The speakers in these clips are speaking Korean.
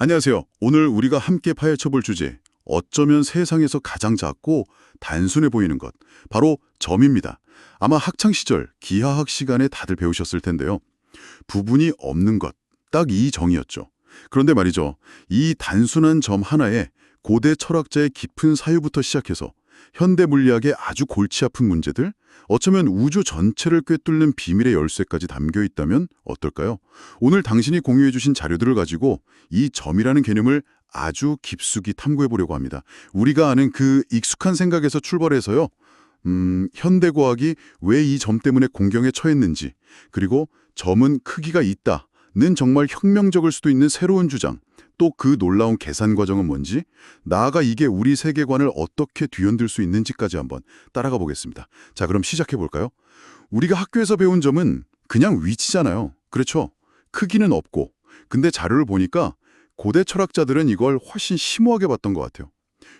안녕하세요. 오늘 우리가 함께 파헤쳐볼 주제, 어쩌면 세상에서 가장 작고 단순해 보이는 것, 바로 점입니다. 아마 학창시절 기하학 시간에 다들 배우셨을 텐데요. 부분이 없는 것, 딱 이 정의였죠. 그런데 말이죠. 이 단순한 점 하나에 고대 철학자의 깊은 사유부터 시작해서 현대 물리학의 아주 골치 아픈 문제들, 어쩌면 우주 전체를 꿰뚫는 비밀의 열쇠까지 담겨 있다면 어떨까요? 오늘 당신이 공유해 주신 자료들을 가지고 이 점이라는 개념을 아주 깊숙이 탐구해 보려고 합니다. 우리가 아는 그 익숙한 생각에서 출발해서요. 현대 과학이 왜 이 점 때문에 공경에 처했는지, 그리고 점은 크기가 있다는 정말 혁명적일 수도 있는 새로운 주장, 또 그 놀라운 계산 과정은 뭔지, 나아가 이게 우리 세계관을 어떻게 뒤흔들 수 있는지까지 한번 따라가 보겠습니다. 자, 그럼 시작해 볼까요? 우리가 학교에서 배운 점은 그냥 위치잖아요. 그렇죠? 크기는 없고. 근데 자료를 보니까 고대 철학자들은 이걸 훨씬 심오하게 봤던 것 같아요.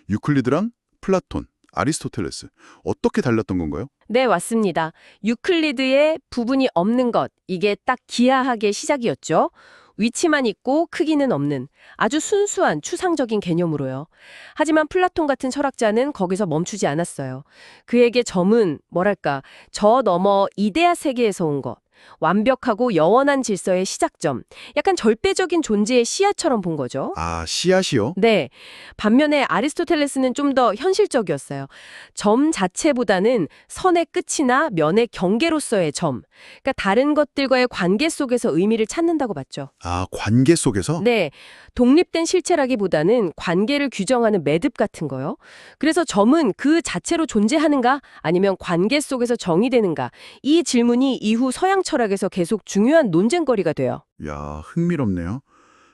유클리드랑 플라톤, 아리스토텔레스, 어떻게 달랐던 건가요? 네, 맞습니다. 유클리드의 부분이 없는 것, 이게 딱 기하학의 시작이었죠. 위치만 있고 크기는 없는 아주 순수한 추상적인 개념으로요. 하지만 플라톤 같은 철학자는 거기서 멈추지 않았어요. 그에게 점은 뭐랄까, 저 너머 이데아 세계에서 온 것, 완벽하고 영원한 질서의 시작점, 약간 절대적인 존재의 씨앗처럼 본 거죠. 아, 씨앗이요? 네. 반면에 아리스토텔레스는 좀 더 현실적이었어요. 점 자체보다는 선의 끝이나 면의 경계로서의 점. 그러니까 다른 것들과의 관계 속에서 의미를 찾는다고 봤죠. 아, 관계 속에서? 네. 독립된 실체라기보다는 관계를 규정하는 매듭 같은 거요. 그래서 점은 그 자체로 존재하는가 아니면 관계 속에서 정의되는가 이 질문이 이후 서양 철학에서 계속 중요한 논쟁거리가 돼요. 야, 흥미롭네요.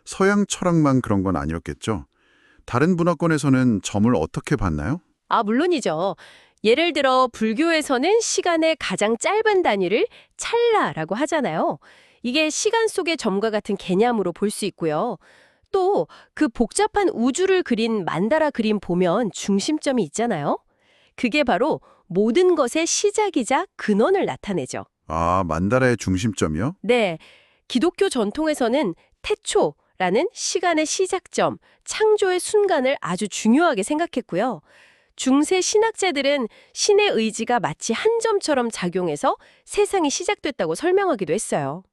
서양 철학만 그런 건 아니었겠죠? 다른 문화권에서는 점을 어떻게 봤나요? 아, 물론이죠. 예를 들어 불교에서는 시간의 가장 짧은 단위를 찰나라고 하잖아요. 이게 시간 속의 점과 같은 개념으로 볼 수 있고요. 또 그 복잡한 우주를 그린 만다라 그림 보면 중심점이 있잖아요. 그게 바로 모든 것의 시작이자 근원을 나타내죠. 아, 만다라의 중심점이요? 네, 기독교 전통에서는 태초라는 시간의 시작점, 창조의 순간을 아주 중요하게 생각했고요. 중세 신학자들은 신의 의지가 마치 한 점처럼 작용해서 세상이 시작됐다고 설명하기도 했어요.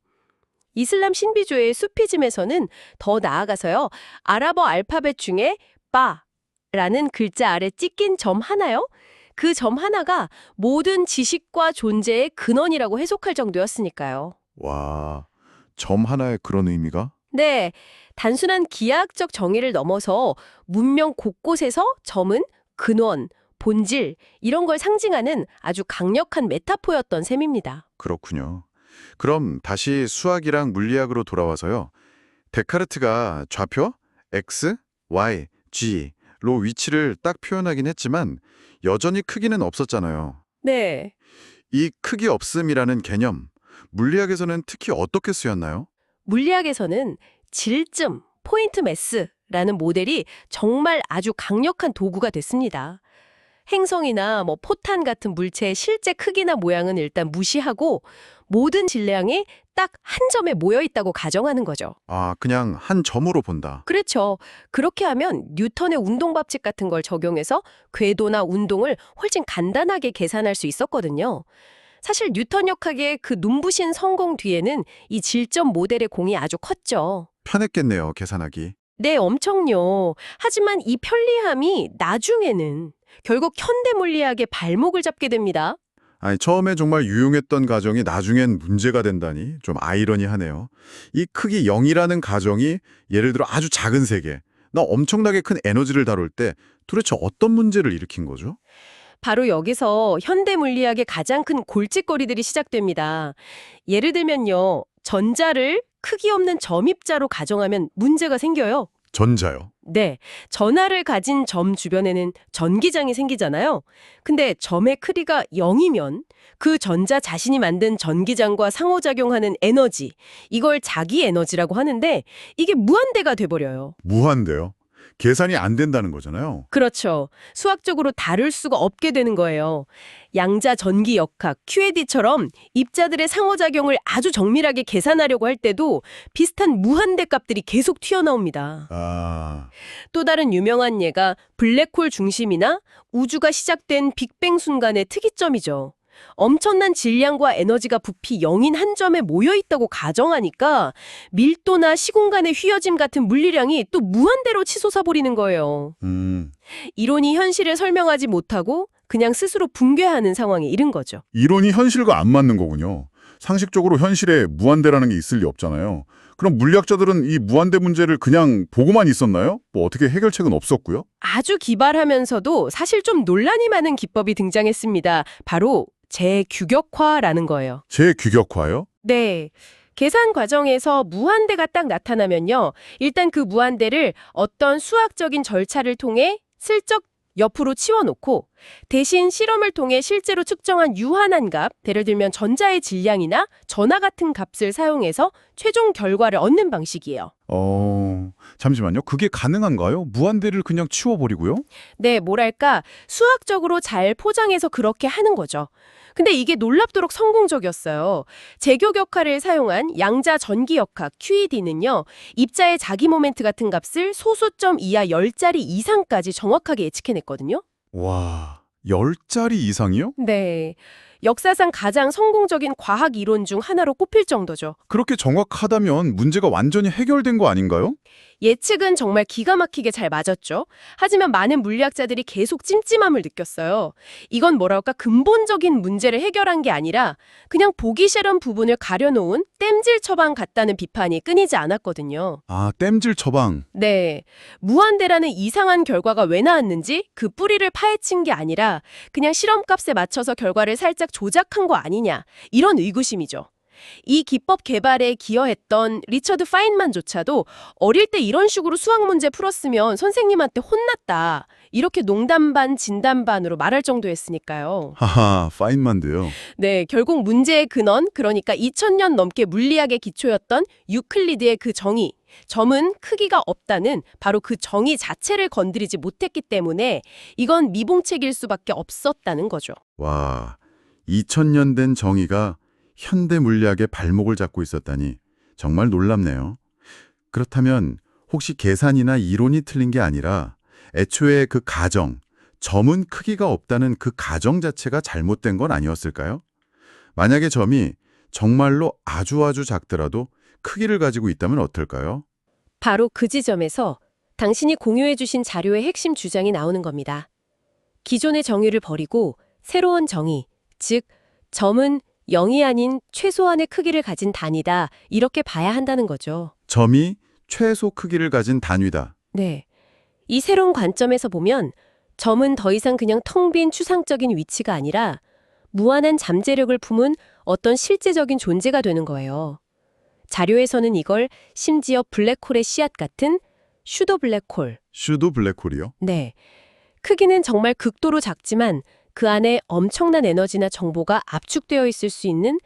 이슬람 신비주의 수피즘에서는 더 나아가서요. 아랍어 알파벳 중에 바라는 글자 아래 찍힌 점 하나요? 그 점 하나가 모든 지식과 존재의 근원이라고 해석할 정도였으니까요. 와, 점 하나에 그런 의미가? 네, 단순한 기하학적 정의를 넘어서 문명 곳곳에서 점은 근원, 본질 이런 걸 상징하는 아주 강력한 메타포였던 셈입니다. 그렇군요. 그럼 다시 수학이랑 물리학으로 돌아와서요. 데카르트가 좌표 x, y, g로 위치를 딱 표현하긴 했지만 여전히 크기는 없었잖아요. 네. 이 크기 없음이라는 개념, 물리학에서는 특히 어떻게 쓰였나요? 물리학에서는 질점, 포인트 매스라는 모델이 정말 아주 강력한 도구가 됐습니다. 행성이나 포탄 같은 물체의 실제 크기나 모양은 일단 무시하고 모든 질량이 딱 한 점에 모여 있다고 가정하는 거죠. 아, 그냥 한 점으로 본다. 그렇죠. 그렇게 하면 뉴턴의 운동 법칙 같은 걸 적용해서 궤도나 운동을 훨씬 간단하게 계산할 수 있었거든요. 사실 뉴턴역학의 그 눈부신 성공 뒤에는 이 질점 모델의 공이 아주 컸죠. 편했겠네요, 계산하기. 네, 엄청요. 하지만 이 편리함이 나중에는 결국 현대 물리학의 발목을 잡게 됩니다. 아니, 처음에 정말 유용했던 가정이 나중엔 문제가 된다니 좀 아이러니하네요. 이 크기 0이라는 가정이 예를 들어 아주 작은 세계, 나 엄청나게 큰 에너지를 다룰 때 도대체 어떤 문제를 일으킨 거죠? 바로 여기서 현대 물리학의 가장 큰 골칫거리들이 시작됩니다. 예를 들면요. 전자를 크기 없는 점입자로 가정하면 문제가 생겨요. 전자요. 네, 전하를 가진 점 주변에는 전기장이 생기잖아요. 근데 점의 크기가 0이면 그 전자 자신이 만든 전기장과 상호작용하는 에너지, 이걸 자기 에너지라고 하는데 이게 무한대가 돼버려요. 무한대요. 계산이 안 된다는 거잖아요. 그렇죠. 수학적으로 다룰 수가 없게 되는 거예요. 양자 전기 역학, QAD처럼 입자들의 상호작용을 아주 정밀하게 계산하려고 할 때도 비슷한 무한대 값들이 계속 튀어나옵니다. 아, 또 다른 유명한 예가 블랙홀 중심이나 우주가 시작된 빅뱅 순간의 특이점이죠. 엄청난 질량과 에너지가 부피 0인 한 점에 모여 있다고 가정하니까 밀도나 시공간의 휘어짐 같은 물리량이 또 무한대로 치솟아 버리는 거예요. 이론이 현실을 설명하지 못하고 그냥 스스로 붕괴하는 상황에 이른 거죠. 이론이 현실과 안 맞는 거군요. 상식적으로 현실에 무한대라는 게 있을 리 없잖아요. 그럼 물리학자들은 이 무한대 문제를 그냥 보고만 있었나요? 뭐 어떻게 해결책은 없었고요? 아주 기발하면서도 사실 좀 논란이 많은 기법이 등장했습니다. 바로 재규격화라는 거예요. 재규격화요? 네. 계산 과정에서 무한대가 딱 나타나면요. 일단 그 무한대를 어떤 수학적인 절차를 통해 슬쩍 옆으로 치워놓고 대신 실험을 통해 실제로 측정한 유한한 값, 예를 들면 전자의 질량이나 전하 같은 값을 사용해서 최종 결과를 얻는 방식이에요. 잠시만요. 그게 가능한가요? 무한대를 그냥 치워버리고요? 네, 뭐랄까 수학적으로 잘 포장해서 그렇게 하는 거죠. 근데 이게 놀랍도록 성공적이었어요. 재교격화를 사용한 양자 전기역학 QED는요. 입자의 자기 모멘트 같은 값을 소수점 이하 10자리 이상까지 정확하게 예측해냈거든요. 와, 10자리 이상이요? 네. 역사상 가장 성공적인 과학 이론 중 하나로 꼽힐 정도죠. 그렇게 정확하다면 문제가 완전히 해결된 거 아닌가요? 예측은 정말 기가 막히게 잘 맞았죠. 하지만 많은 물리학자들이 계속 찜찜함을 느꼈어요. 이건 뭐랄까 근본적인 문제를 해결한 게 아니라 그냥 보기 싫은 부분을 가려놓은 땜질 처방 같다는 비판이 끊이지 않았거든요. 아, 땜질 처방. 네. 무한대라는 이상한 결과가 왜 나왔는지 그 뿌리를 파헤친 게 아니라 그냥 실험값에 맞춰서 결과를 살짝 조작한 거 아니냐. 이런 의구심이죠. 이 기법 개발에 기여했던 리처드 파인만조차도 어릴 때 이런 식으로 수학 문제 풀었으면 선생님한테 혼났다. 이렇게 농담 반 진담 반으로 말할 정도였으니까요. 하하, 파인만드요. 네, 결국 문제의 근원, 그러니까 2000년 넘게 물리학의 기초였던 유클리드의 그 정의, 점은 크기가 없다는 바로 그 정의 자체를 건드리지 못했기 때문에 이건 미봉책일 수밖에 없었다는 거죠. 와, 2000년 된 정의가 현대 물리학의 발목을 잡고 있었다니 정말 놀랍네요. 그렇다면 혹시 계산이나 이론이 틀린 게 아니라 애초에 그 가정, 점은 크기가 없다는 그 가정 자체가 잘못된 건 아니었을까요? 만약에 점이 정말로 아주 작더라도 크기를 가지고 있다면 어떨까요? 바로 그 지점에서 당신이 공유해 주신 자료의 핵심 주장이 나오는 겁니다. 기존의 정의를 버리고 새로운 정의, 즉 점은 0이 아닌 최소한의 크기를 가진 단위다. 이렇게 봐야 한다는 거죠. 점이 최소 크기를 가진 단위다. 네. 이 새로운 관점에서 보면 점은 더 이상 그냥 텅 빈 추상적인 위치가 아니라 무한한 잠재력을 품은 어떤 실제적인 존재가 되는 거예요. 자료에서는 이걸 심지어 블랙홀의 씨앗 같은 슈도 블랙홀. 슈도 블랙홀이요? 네. 크기는 정말 극도로 작지만 그 안에 엄청난 에너지나 정보가 압축되어 있을 수 있는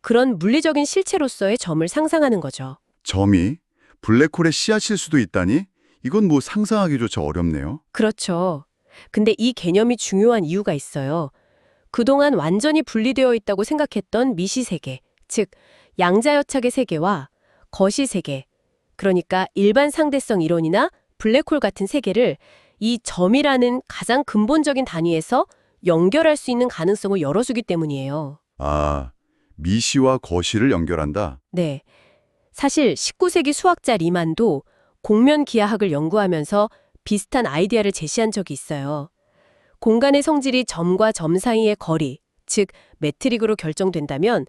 그런 물리적인 실체로서의 점을 상상하는 거죠. 점이 블랙홀의 씨앗일 수도 있다니? 이건 뭐 상상하기조차 어렵네요. 그렇죠. 근데 이 개념이 중요한 이유가 있어요. 그동안 완전히 분리되어 있다고 생각했던 미시세계, 즉 양자여착의 세계와 거시세계, 그러니까 일반 상대성 이론이나 블랙홀 같은 세계를 이 점이라는 가장 근본적인 단위에서 연결할 수 있는 가능성을 열어주기 때문이에요. 아, 미시와 거시를 연결한다? 네. 사실 19세기 수학자 리만도 공면 기하학을 연구하면서 비슷한 아이디어를 제시한 적이 있어요. 공간의 성질이 점과 점 사이의 거리, 즉 메트릭으로 결정된다면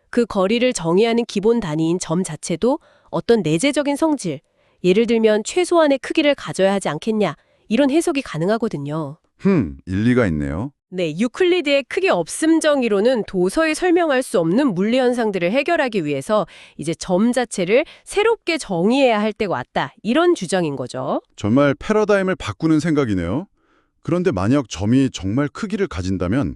그 거리를 정의하는 기본 단위인 점 자체도 어떤 내재적인 성질, 예를 들면 최소한의 크기를 가져야 하지 않겠냐, 이런 해석이 가능하거든요. 일리가 있네요. 네, 유클리드의 크기 없음 정의로는 도저히 설명할 수 없는 물리 현상들을 해결하기 위해서 이제 점 자체를 새롭게 정의해야 할 때가 왔다. 이런 주장인 거죠. 정말 패러다임을 바꾸는 생각이네요. 그런데 만약 점이 정말 크기를 가진다면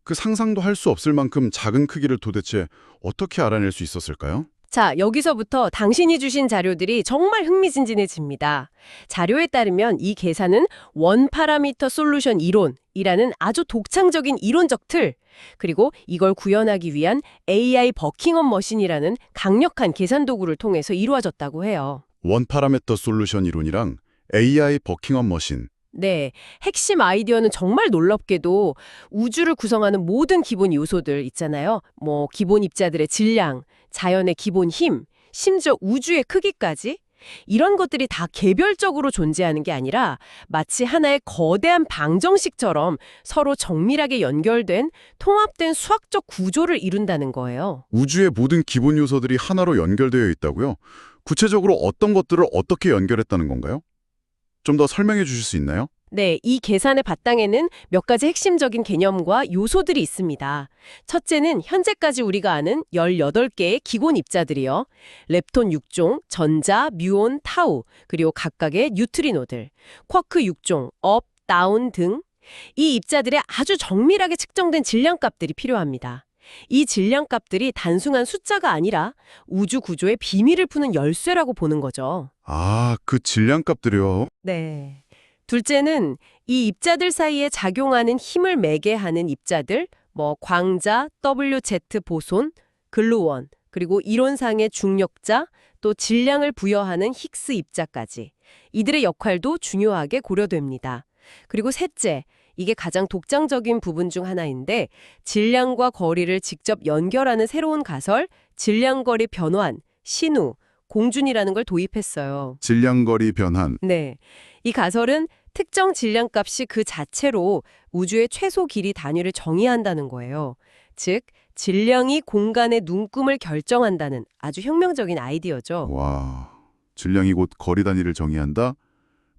그 상상도 할 수 없을 만큼 작은 크기를 도대체 어떻게 알아낼 수 있었을까요? 자, 여기서부터 당신이 주신 자료들이 정말 흥미진진해집니다. 자료에 따르면 이 계산은 원 파라미터 솔루션 이론이라는 아주 독창적인 이론적 틀, 그리고 이걸 구현하기 위한 AI 버킹엄 머신이라는 강력한 계산 도구를 통해서 이루어졌다고 해요. 원 파라미터 솔루션 이론이랑 AI 버킹엄 머신. 네, 핵심 아이디어는 정말 놀랍게도 우주를 구성하는 모든 기본 요소들 있잖아요. 뭐 기본 입자들의 질량, 자연의 기본 힘, 심지어 우주의 크기까지 이런 것들이 다 개별적으로 존재하는 게 아니라 마치 하나의 거대한 방정식처럼 서로 정밀하게 연결된 통합된 수학적 구조를 이룬다는 거예요. 우주의 모든 기본 요소들이 하나로 연결되어 있다고요? 구체적으로 어떤 것들을 어떻게 연결했다는 건가요? 좀 더 설명해 주실 수 있나요? 네, 이 계산의 바탕에는 몇 가지 핵심적인 개념과 요소들이 있습니다. 첫째는 현재까지 우리가 아는 18개의 기본 입자들이요. 렙톤 6종, 전자, 뮤온, 타우, 그리고 각각의 뉴트리노들, 쿼크 6종, 업, 다운 등 이 입자들의 아주 정밀하게 측정된 질량값들이 필요합니다. 이 질량값들이 단순한 숫자가 아니라 우주 구조의 비밀을 푸는 열쇠라고 보는 거죠. 아, 그 질량값들이요. 네. 둘째는 이 입자들 사이에 작용하는 힘을 매개 하는 입자들, 뭐 광자, WZ 보손, 글루원, 그리고 이론상의 중력자, 또 질량을 부여하는 힉스 입자까지. 이들의 역할도 중요하게 고려됩니다. 그리고 셋째, 이게 가장 독창적인 부분 중 하나인데 질량과 거리를 직접 연결하는 새로운 가설, 질량거리 변환, 신우, 공준이라는 걸 도입했어요. 질량거리 변환. 네. 이 가설은 특정 질량값이 그 자체로 우주의 최소 길이 단위를 정의한다는 거예요. 즉, 질량이 공간의 눈금을 결정한다는 아주 혁명적인 아이디어죠. 와, 질량이 곧 거리 단위를 정의한다?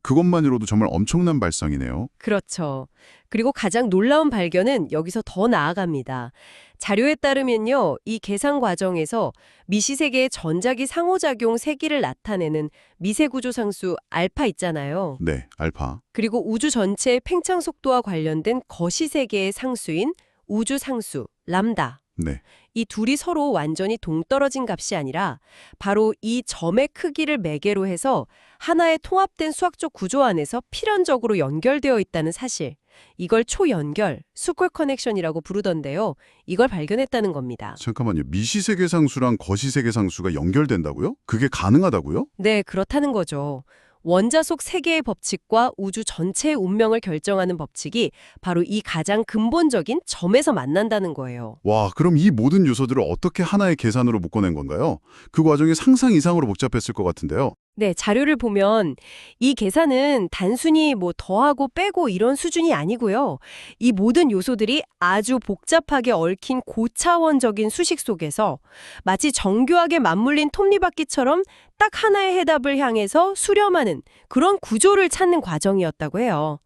그것만으로도 정말 엄청난 발상이네요. 그렇죠. 그리고 가장 놀라운 발견은 여기서 더 나아갑니다. 자료에 따르면요, 이 계산 과정에서 미시세계의 전자기 상호작용 세기를 나타내는 미세구조 상수 알파 있잖아요. 네, 알파. 그리고 우주 전체의 팽창 속도와 관련된 거시세계의 상수인 우주 상수, 람다. 네. 이 둘이 서로 완전히 동떨어진 값이 아니라 바로 이 점의 크기를 매개로 해서 하나의 통합된 수학적 구조 안에서 필연적으로 연결되어 있다는 사실. 이걸 초연결, 수콜 커넥션이라고 부르던데요. 이걸 발견했다는 겁니다. 잠깐만요. 미시세계 상수랑 거시세계 상수가 연결된다고요? 그게 가능하다고요? 네, 그렇다는 거죠. 원자 속 세계의 법칙과 우주 전체의 운명을 결정하는 법칙이 바로 이 가장 근본적인 점에서 만난다는 거예요. 와, 그럼 이 모든 요소들을 어떻게 하나의 계산으로 묶어낸 건가요? 그 과정이 상상 이상으로 복잡했을 것 같은데요. 네, 자료를 보면 이 계산은 단순히 뭐 더하고 빼고 이런 수준이 아니고요. 이 모든 요소들이 아주 복잡하게 얽힌 고차원적인 수식 속에서 마치 정교하게 맞물린 톱니바퀴처럼 딱 하나의 해답을 향해서 수렴하는 그런 구조를 찾는 과정이었다고 해요.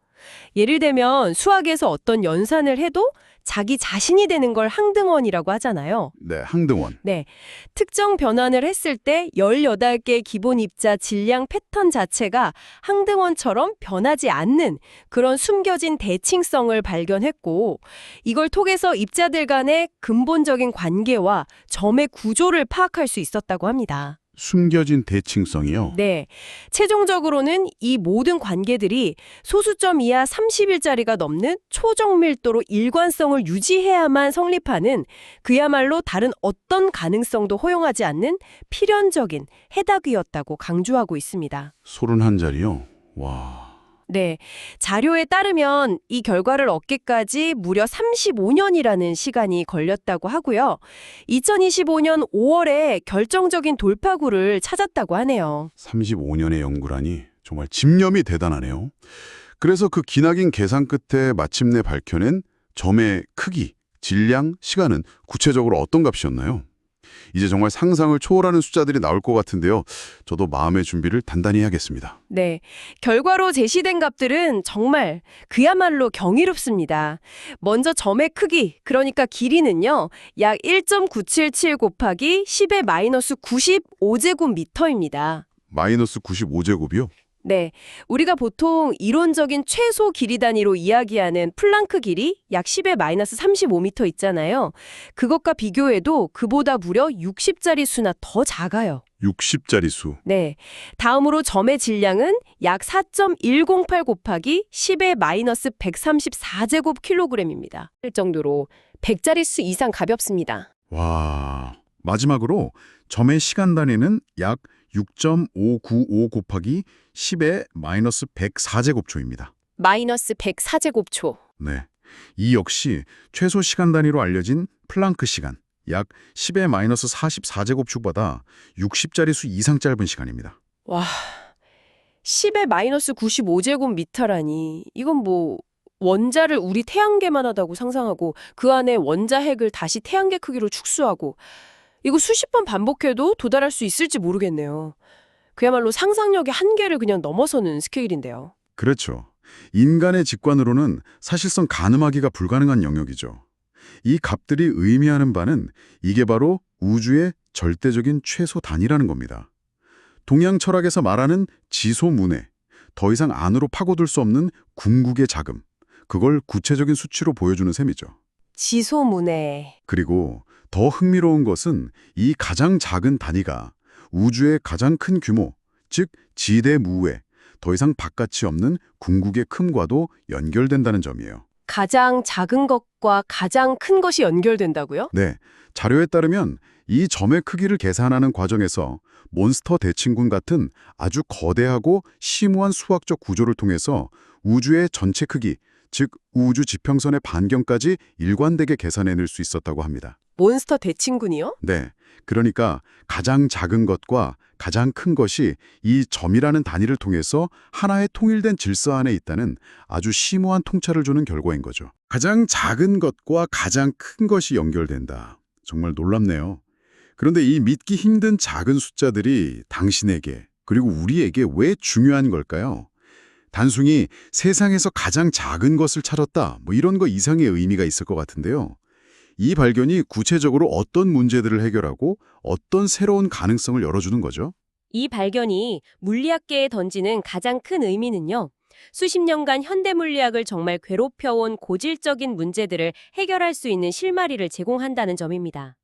예를 들면 수학에서 어떤 연산을 해도 자기 자신이 되는 걸 항등원이라고 하잖아요. 네, 항등원. 네, 특정 변환을 했을 때 18개의 기본 입자 질량 패턴 자체가 항등원처럼 변하지 않는 그런 숨겨진 대칭성을 발견했고 이걸 통해서 입자들 간의 근본적인 관계와 점의 구조를 파악할 수 있었다고 합니다. 숨겨진 대칭성이요? 네, 최종적으로는 이 모든 관계들이 소수점 이하 30일짜리가 넘는 초정밀도로 일관성을 유지해야만 성립하는 그야말로 다른 어떤 가능성도 허용하지 않는 필연적인 해답이었다고 강조하고 있습니다. 소른 한 자리요? 와... 네, 자료에 따르면 이 결과를 얻기까지 무려 35년이라는 시간이 걸렸다고 하고요. 2025년 5월에 결정적인 돌파구를 찾았다고 하네요. 35년의 연구라니 정말 집념이 대단하네요. 그래서 그 기나긴 계산 끝에 마침내 밝혀낸 점의 크기, 질량, 시간은 구체적으로 어떤 값이었나요? 이제 정말 상상을 초월하는 숫자들이 나올 것 같은데요. 저도 마음의 준비를 단단히 해야겠습니다. 네, 결과로 제시된 값들은 정말 그야말로 경이롭습니다. 먼저 점의 크기, 그러니까 길이는요. 약 1.977 곱하기 10의 마이너스 95제곱미터입니다. 마이너스 95제곱이요? 네, 우리가 보통 이론적인 최소 길이 단위로 이야기하는 플랑크 길이 약 10의 마이너스 35m 있잖아요. 그것과 비교해도 그보다 무려 60자리 수나 더 작아요. 60자리 수. 네, 다음으로 점의 질량은 약 4.108 곱하기 10의 마이너스 134제곱킬로그램입니다. 일 정도로 100자리 수 이상 가볍습니다. 와, 마지막으로 점의 시간 단위는 약 6.595 곱하기 10의 마이너스 104제곱초입니다. 마이너스 104제곱초. 네, 이 역시 최소 시간 단위로 알려진 플랑크 시간, 약 10의 마이너스 44제곱초보다 60자리 수 이상 짧은 시간입니다. 와, 10의 마이너스 95제곱미터라니. 이건 뭐 원자를 우리 태양계만 하다고 상상하고 그 안에 원자핵을 다시 태양계 크기로 축소하고 이거 수십 번 반복해도 도달할 수 있을지 모르겠네요. 그야말로 상상력의 한계를 그냥 넘어서는 스케일인데요. 그렇죠. 인간의 직관으로는 사실상 가늠하기가 불가능한 영역이죠. 이 값들이 의미하는 바는 이게 바로 우주의 절대적인 최소 단위라는 겁니다. 동양 철학에서 말하는 지소문해, 더 이상 안으로 파고들 수 없는 궁극의 자금, 그걸 구체적인 수치로 보여주는 셈이죠. 지소문해. 그리고 더 흥미로운 것은 이 가장 작은 단위가 우주의 가장 큰 규모, 즉 지대무외, 더 이상 바깥이 없는 궁극의 큼과도 연결된다는 점이에요. 가장 작은 것과 가장 큰 것이 연결된다고요? 네, 자료에 따르면 이 점의 크기를 계산하는 과정에서 몬스터 대칭군 같은 아주 거대하고 심오한 수학적 구조를 통해서 우주의 전체 크기, 즉 우주 지평선의 반경까지 일관되게 계산해낼 수 있었다고 합니다. 몬스터 대칭군이요? 네, 그러니까 가장 작은 것과 가장 큰 것이 이 점이라는 단위를 통해서 하나의 통일된 질서 안에 있다는 아주 심오한 통찰을 주는 결과인 거죠. 가장 작은 것과 가장 큰 것이 연결된다. 정말 놀랍네요. 그런데 이 믿기 힘든 작은 숫자들이 당신에게 그리고 우리에게 왜 중요한 걸까요? 단순히 세상에서 가장 작은 것을 찾았다, 뭐 이런 거 이상의 의미가 있을 것 같은데요. 이 발견이 구체적으로 어떤 문제들을 해결하고 어떤 새로운 가능성을 열어주는 거죠? 이 발견이 물리학계에 던지는 가장 큰 의미는요. 수십 년간 현대 물리학을 정말 괴롭혀온 고질적인 문제들을 해결할 수 있는 실마리를 제공한다는 점입니다.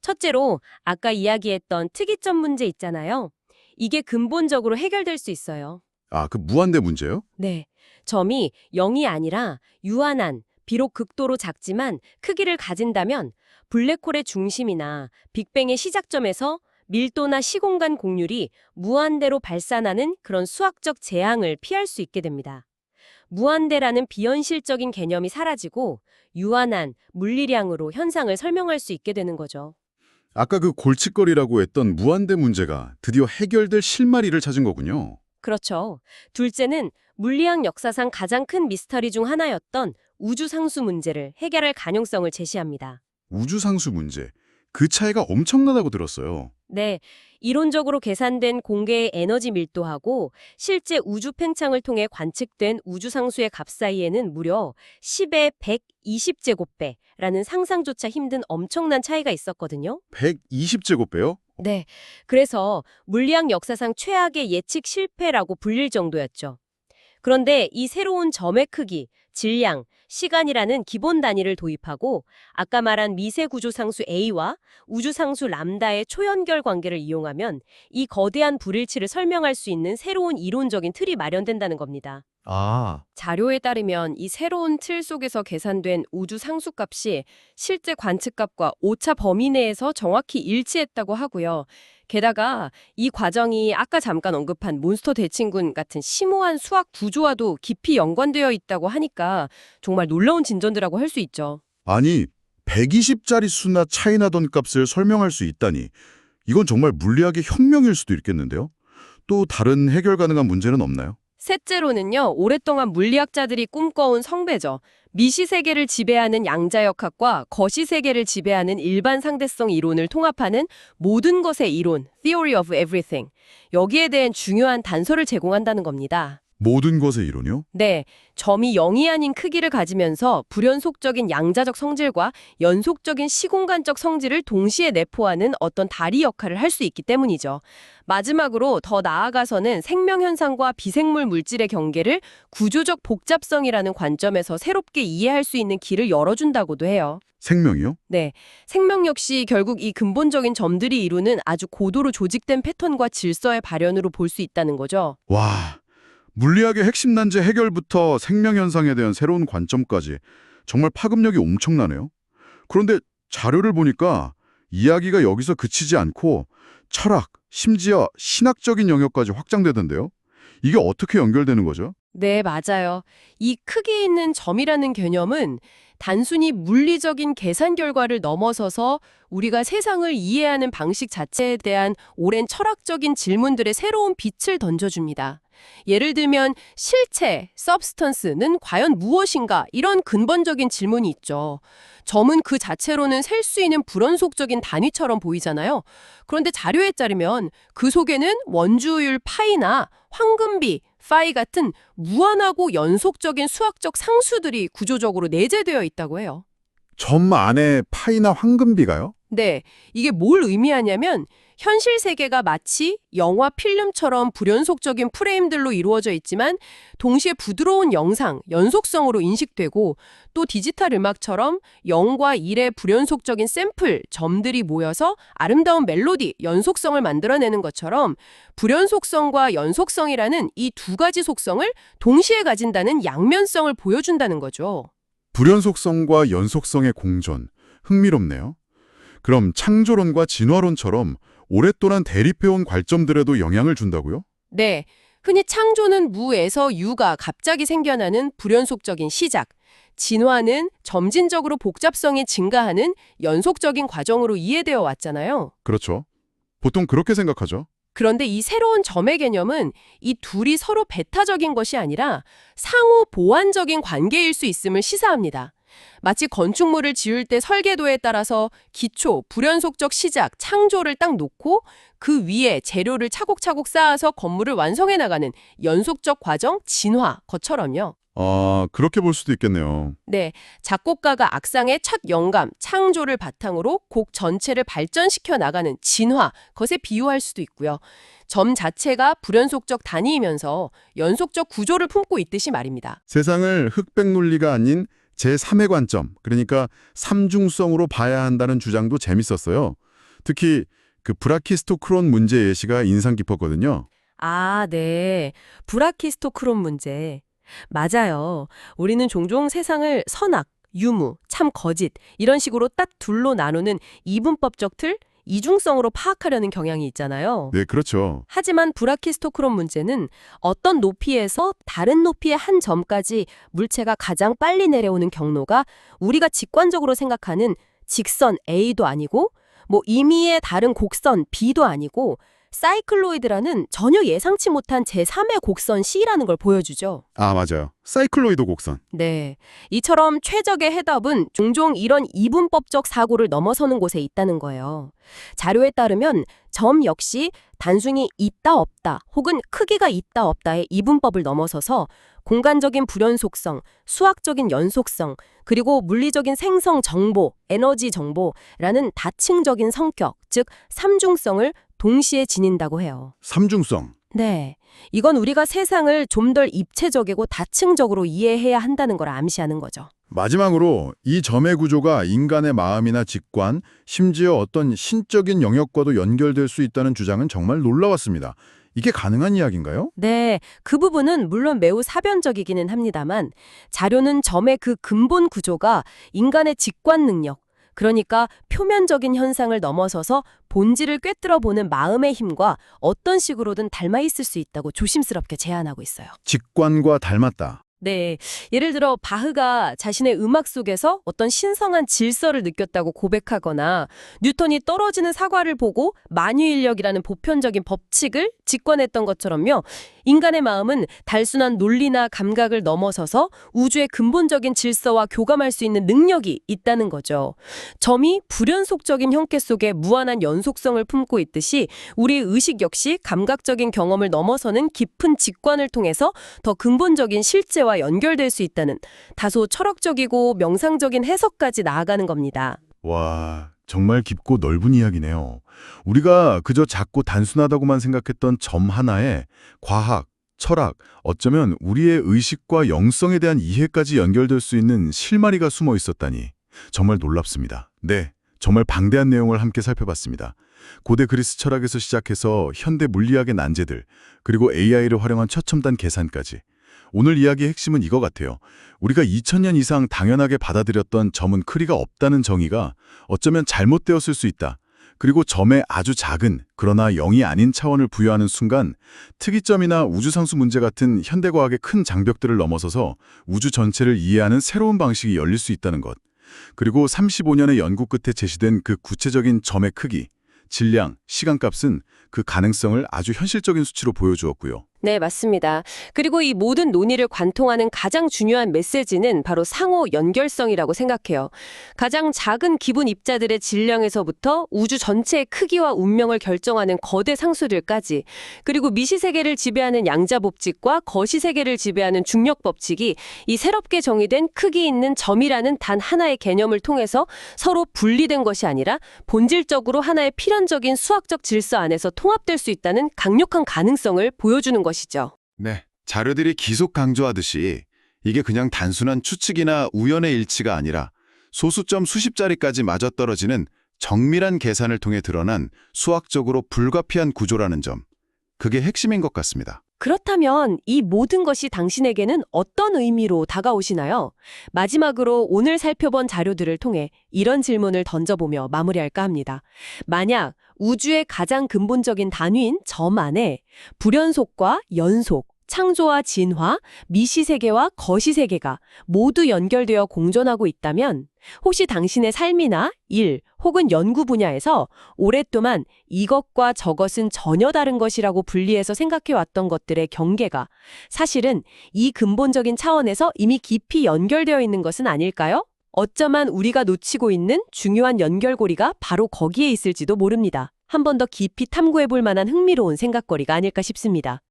첫째로 아까 이야기했던 특이점 문제 있잖아요. 이게 근본적으로 해결될 수 있어요. 아, 그 무한대 문제요? 네, 점이 0이 아니라 유한한, 비록 극도로 작지만 크기를 가진다면 블랙홀의 중심이나 빅뱅의 시작점에서 밀도나 시공간 공률이 무한대로 발산하는 그런 수학적 재앙을 피할 수 있게 됩니다. 무한대라는 비현실적인 개념이 사라지고 유한한 물리량으로 현상을 설명할 수 있게 되는 거죠. 아까 그 골칫거리라고 했던 무한대 문제가 드디어 해결될 실마리를 찾은 거군요. 그렇죠. 둘째는 물리학 역사상 가장 큰 미스터리 중 하나였던 우주상수 문제를 해결할 가능성을 제시합니다. 우주상수 문제. 그 차이가 엄청나다고 들었어요. 네, 이론적으로 계산된 공개의 에너지 밀도하고 실제 우주 팽창을 통해 관측된 우주상수의 값 사이에는 무려 10의 120제곱배라는 상상조차 힘든 엄청난 차이가 있었거든요. 120제곱배요? 네, 그래서 물리학 역사상 최악의 예측 실패라고 불릴 정도였죠. 그런데 이 새로운 점의 크기, 질량, 시간이라는 기본 단위를 도입하고 아까 말한 미세 구조 상수 A와 우주 상수 람다의 초연결 관계를 이용하면 이 거대한 불일치를 설명할 수 있는 새로운 이론적인 틀이 마련된다는 겁니다. 아, 자료에 따르면 이 새로운 틀 속에서 계산된 우주 상수값이 실제 관측값과 오차 범위 내에서 정확히 일치했다고 하고요. 게다가 이 과정이 아까 잠깐 언급한 몬스터 대칭군 같은 심오한 수학 구조와도 깊이 연관되어 있다고 하니까 정말 놀라운 진전이라고 할 수 있죠. 아니, 120짜리 수나 차이 나던 값을 설명할 수 있다니. 이건 정말 물리학의 혁명일 수도 있겠는데요? 또 다른 해결 가능한 문제는 없나요? 셋째로는요, 오랫동안 물리학자들이 꿈꿔온 성배죠. 미시세계를 지배하는 양자역학과 거시세계를 지배하는 일반 상대성 이론을 통합하는 모든 것의 이론, Theory of Everything. 여기에 대한 중요한 단서를 제공한다는 겁니다. 모든 것의 이론이요? 네, 점이 0이 아닌 크기를 가지면서 불연속적인 양자적 성질과 연속적인 시공간적 성질을 동시에 내포하는 어떤 다리 역할을 할 수 있기 때문이죠. 마지막으로 더 나아가서는 생명현상과 비생물 물질의 경계를 구조적 복잡성이라는 관점에서 새롭게 이해할 수 있는 길을 열어준다고도 해요. 생명이요? 네, 생명 역시 결국 이 근본적인 점들이 이루는 아주 고도로 조직된 패턴과 질서의 발현으로 볼 수 있다는 거죠. 와, 물리학의 핵심 난제 해결부터 생명현상에 대한 새로운 관점까지 정말 파급력이 엄청나네요. 그런데 자료를 보니까 이야기가 여기서 그치지 않고 철학, 심지어 신학적인 영역까지 확장되던데요. 이게 어떻게 연결되는 거죠? 네, 맞아요. 이 크기 있는 점이라는 개념은 단순히 물리적인 계산 결과를 넘어서서 우리가 세상을 이해하는 방식 자체에 대한 오랜 철학적인 질문들의 새로운 빛을 던져줍니다. 예를 들면 실체, substance는 과연 무엇인가 이런 근본적인 질문이 있죠. 점은 그 자체로는 셀 수 있는 불원속적인 단위처럼 보이잖아요. 그런데 자료에 따르면 그 속에는 원주율 파이나 황금비, 파이 같은 무한하고 연속적인 수학적 상수들이 구조적으로 내재되어 있다고 해요. 점 안에 파이나 황금비가요? 네, 이게 뭘 의미하냐면 현실 세계가 마치 영화 필름처럼 불연속적인 프레임들로 이루어져 있지만 동시에 부드러운 영상, 연속성으로 인식되고 또 디지털 음악처럼 0과 1의 불연속적인 샘플, 점들이 모여서 아름다운 멜로디, 연속성을 만들어내는 것처럼 불연속성과 연속성이라는 이 두 가지 속성을 동시에 가진다는 양면성을 보여준다는 거죠. 불연속성과 연속성의 공존, 흥미롭네요. 그럼 창조론과 진화론처럼 오랫동안 대립해온 관점들에도 영향을 준다고요? 네, 흔히 창조는 무에서 유가 갑자기 생겨나는 불연속적인 시작, 진화는 점진적으로 복잡성이 증가하는 연속적인 과정으로 이해되어 왔잖아요. 그렇죠. 보통 그렇게 생각하죠. 그런데 이 새로운 점의 개념은 이 둘이 서로 배타적인 것이 아니라 상호 보완적인 관계일 수 있음을 시사합니다. 마치 건축물을 지을 때 설계도에 따라서 기초, 불연속적 시작, 창조를 딱 놓고 그 위에 재료를 차곡차곡 쌓아서 건물을 완성해 나가는 연속적 과정, 진화, 것처럼요. 아, 그렇게 볼 수도 있겠네요. 네, 작곡가가 악상의 첫 영감, 창조를 바탕으로 곡 전체를 발전시켜 나가는 진화, 것에 비유할 수도 있고요. 점 자체가 불연속적 단위이면서 연속적 구조를 품고 있듯이 말입니다. 세상을 흑백 논리가 아닌 제3의 관점, 그러니까 삼중성으로 봐야 한다는 주장도 재밌었어요. 특히 그 브라키스토크론 문제 예시가 인상 깊었거든요. 아, 네. 브라키스토크론 문제. 맞아요. 우리는 종종 세상을 선악, 유무, 참 거짓 이런 식으로 딱 둘로 나누는 이분법적 틀, 이중성으로 파악하려는 경향이 있잖아요. 네, 그렇죠. 하지만 브라키스토크론 문제는 어떤 높이에서 다른 높이의 한 점까지 물체가 가장 빨리 내려오는 경로가 우리가 직관적으로 생각하는 직선 A도 아니고 임의의 다른 곡선 B도 아니고 사이클로이드라는 전혀 예상치 못한 제3의 곡선 C라는 걸 보여주죠. 아, 맞아요. 사이클로이드 곡선. 네. 이처럼 최적의 해답은 종종 이런 이분법적 사고를 넘어서는 곳에 있다는 거예요. 자료에 따르면 점 역시 단순히 있다 없다 혹은 크기가 있다 없다의 이분법을 넘어서서 공간적인 불연속성, 수학적인 연속성, 그리고 물리적인 생성 정보, 에너지 정보라는 다층적인 성격, 즉 삼중성을 동시에 지닌다고 해요. 삼중성. 네. 이건 우리가 세상을 좀 덜 입체적이고 다층적으로 이해해야 한다는 걸 암시하는 거죠. 마지막으로 이 점의 구조가 인간의 마음이나 직관, 심지어 어떤 신적인 영역과도 연결될 수 있다는 주장은 정말 놀라웠습니다. 이게 가능한 이야기인가요? 네, 그 부분은 물론 매우 사변적이기는 합니다만 자료는 점의 그 근본 구조가 인간의 직관 능력, 그러니까 표면적인 현상을 넘어서서 본질을 꿰뚫어 보는 마음의 힘과 어떤 식으로든 닮아 있을 수 있다고 조심스럽게 제안하고 있어요. 직관과 닮았다. 네. 예를 들어 바흐가 자신의 음악 속에서 어떤 신성한 질서를 느꼈다고 고백하거나 뉴턴이 떨어지는 사과를 보고 만유인력이라는 보편적인 법칙을 직관했던 것처럼요. 인간의 마음은 단순한 논리나 감각을 넘어서서 우주의 근본적인 질서와 교감할 수 있는 능력이 있다는 거죠. 점이 불연속적인 형태 속에 무한한 연속성을 품고 있듯이 우리의 의식 역시 감각적인 경험을 넘어서는 깊은 직관을 통해서 더 근본적인 실제와 연결될 수 있다는 다소 철학적이고 명상적인 해석까지 나아가는 겁니다. 와, 정말 깊고 넓은 이야기네요. 우리가 그저 작고 단순하다고만 생각했던 점 하나에 과학, 철학, 어쩌면 우리의 의식과 영성에 대한 이해까지 연결될 수 있는 실마리가 숨어 있었다니 정말 놀랍습니다. 네, 정말 방대한 내용을 함께 살펴봤습니다. 고대 그리스 철학에서 시작해서 현대 물리학의 난제들, 그리고 AI를 활용한 최첨단 계산까지. 오늘 이야기의 핵심은 이거 같아요. 우리가 2000년 이상 당연하게 받아들였던 점은 크기가 없다는 정의가 어쩌면 잘못되었을 수 있다. 그리고 점에 아주 작은, 그러나 0이 아닌 차원을 부여하는 순간 특이점이나 우주상수 문제 같은 현대과학의 큰 장벽들을 넘어서서 우주 전체를 이해하는 새로운 방식이 열릴 수 있다는 것. 그리고 35년의 연구 끝에 제시된 그 구체적인 점의 크기, 질량, 시간값은 그 가능성을 아주 현실적인 수치로 보여주었고요. 네, 맞습니다. 그리고 이 모든 논의를 관통하는 가장 중요한 메시지는 바로 상호 연결성이라고 생각해요. 가장 작은 기분 입자들의 질량에서부터 우주 전체의 크기와 운명을 결정하는 거대 상수들까지, 그리고 미시세계를 지배하는 양자법칙과 거시세계를 지배하는 중력법칙이 이 새롭게 정의된 크기 있는 점이라는 단 하나의 개념을 통해서 서로 분리된 것이 아니라 본질적으로 하나의 필연적인 수학적 질서 안에서 통합될 수 있다는 강력한 가능성을 보여주는 것이죠. 네, 자료들이 계속 강조하듯이 이게 그냥 단순한 추측이나 우연의 일치가 아니라 소수점 수십 자리까지 맞아떨어지는 정밀한 계산을 통해 드러난 수학적으로 불가피한 구조라는 점. 그게 핵심인 것 같습니다. 그렇다면 이 모든 것이 당신에게는 어떤 의미로 다가오시나요? 마지막으로 오늘 살펴본 자료들을 통해 이런 질문을 던져보며 마무리할까 합니다. 만약 우주의 가장 근본적인 단위인 점 안에 불연속과 연속, 창조와 진화, 미시세계와 거시세계가 모두 연결되어 공존하고 있다면 혹시 당신의 삶이나 일 혹은 연구 분야에서 오랫동안 이것과 저것은 전혀 다른 것이라고 분리해서 생각해왔던 것들의 경계가 사실은 이 근본적인 차원에서 이미 깊이 연결되어 있는 것은 아닐까요? 어쩌면 우리가 놓치고 있는 중요한 연결고리가 바로 거기에 있을지도 모릅니다. 한 번 더 깊이 탐구해볼 만한 흥미로운 생각거리가 아닐까 싶습니다.